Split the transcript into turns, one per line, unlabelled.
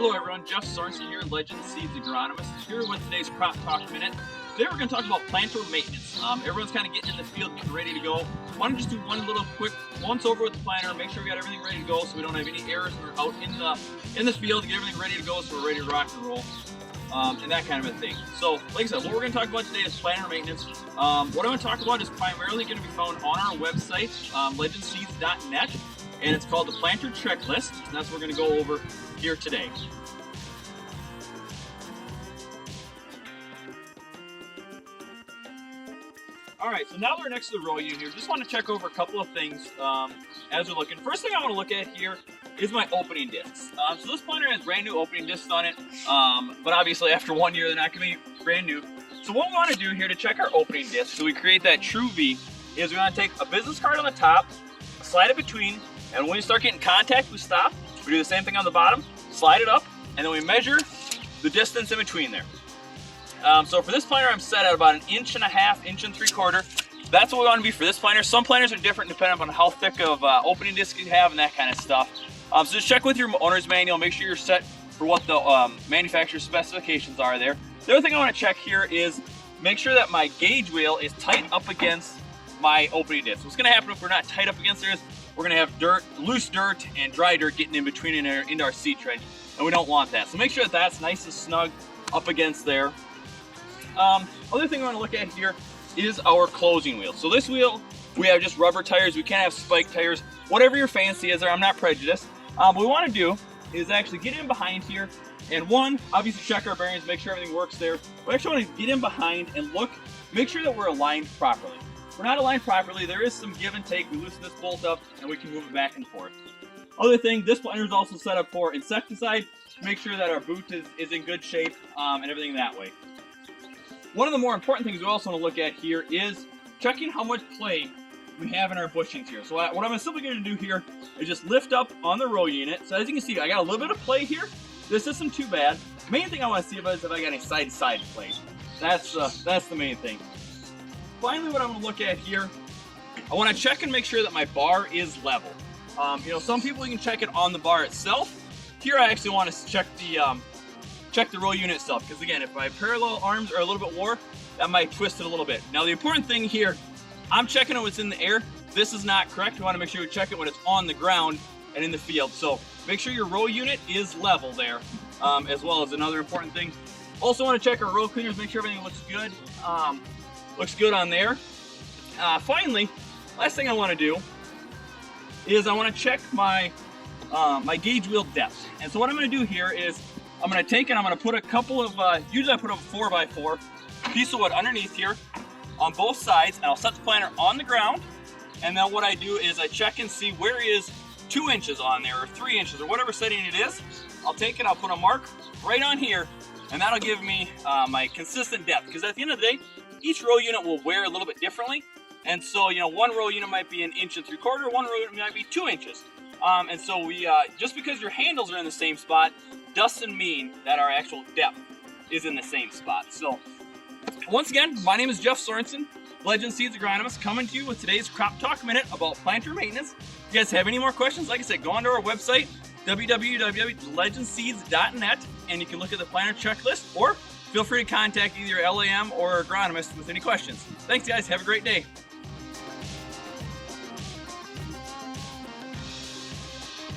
Hello everyone, Jeff Sorenson here, Sales Agronomist, here with today's Crop Talk Minute. Today we're going to talk about planter maintenance. Everyone's kind of getting in the field, getting ready to go. Why don't we just do one little quick once over with the planter, make sure we got everything ready to go so we don't have any errors when we're out in the field, get everything ready to go so we're ready to rock and roll, and that kind of a thing. So, like I said, what we're going to talk about today is planter maintenance. What I'm going to talk about is primarily going to be found on our website, legendseeds.net, and it's called the Planter Checklist, and that's what we're going to go over here today. Alright, so now we're next to the row unit here. Just want to check over a couple of things as we're looking. First thing I want to look at here is my opening discs. So this planter has brand new opening discs on it, but obviously after 1 year they're not going to be brand new. So what we want to do here to check our opening discs so we create that true V is we want to take a business card on the top, slide it between, and when we start getting contact we stop. We do the same thing on the bottom, slide it up, and then we measure the distance in between there. So for this planter, I'm set at about 1.5 inches, 1.75 inches. That's what we want to be for this planter. Some planters are different depending on how thick of opening disc you have and that kind of stuff. So just check with your owner's manual, make sure you're set for what the manufacturer's specifications are there. The other thing I want to check here is make sure that my gauge wheel is tight up against my opening disc. What's going to happen if we're not tight up against there is we're going to have dirt, loose dirt and dry dirt getting in between into our seed trench, and we don't want that. So make sure that that's nice and snug up against there. Other thing I want to look at here is our closing wheel. So this wheel, we have just rubber tires. We can't have spike tires. Whatever your fancy is there, I'm not prejudiced. What we want to do is actually get in behind here and obviously check our bearings, make sure everything works there. We actually want to get in behind and look, make sure that we're aligned properly. If we're not aligned properly, there is some give and take. We loosen this bolt up and we can move it back and forth. Other thing, this planter is also set up for insecticide. Make sure that our boot is in good shape and everything that way. One of the more important things we also want to look at here is checking how much play we have in our bushings here. So what I'm simply going to do here is just lift up on the row unit. So as you can see, I got a little bit of play here. This isn't too bad. The main thing I want to see is if I got any side-to-side play. That's the main thing. Finally, what I'm going to look at here, I want to check and make sure that my bar is level. Some people you can check it on the bar itself. Here I actually want to check the row unit itself, because again, if my parallel arms are a little bit wore, that might twist it a little bit. Now the important thing here, I'm checking it when it's in the air. This is not correct. We want to make sure we check it when it's on the ground and in the field. So make sure your row unit is level there, as well as another important thing. Also want to check our row cleaners, make sure everything looks good. Looks good on there. Finally, last thing I want to do is I want to check my gauge wheel depth. And so what I'm going to do here is I'm going to take and I'm going to put a couple of, usually I put a 4x4 piece of wood underneath here on both sides, and I'll set the planter on the ground. And then what I do is I check and see where is 2 inches on there, or 3 inches, or whatever setting it is. I'll take it, I'll put a mark right on here, and that'll give me my consistent depth. Because at the end of the day, each row unit will wear a little bit differently. And so, one row unit might be 1.75 inches, one row unit might be 2 inches. And so we, just because your handles are in the same spot, doesn't mean that our actual depth is in the same spot. So, once again, my name is Jeff Sorenson, Sales Agronomist, coming to you with today's Crop Talk Minute about planter maintenance. If you guys have any more questions, like I said, go onto our website, www.legendseeds.net, and you can look at the planter checklist, or feel free to contact either your LAM or agronomist with any questions. Thanks, guys. Have a great day.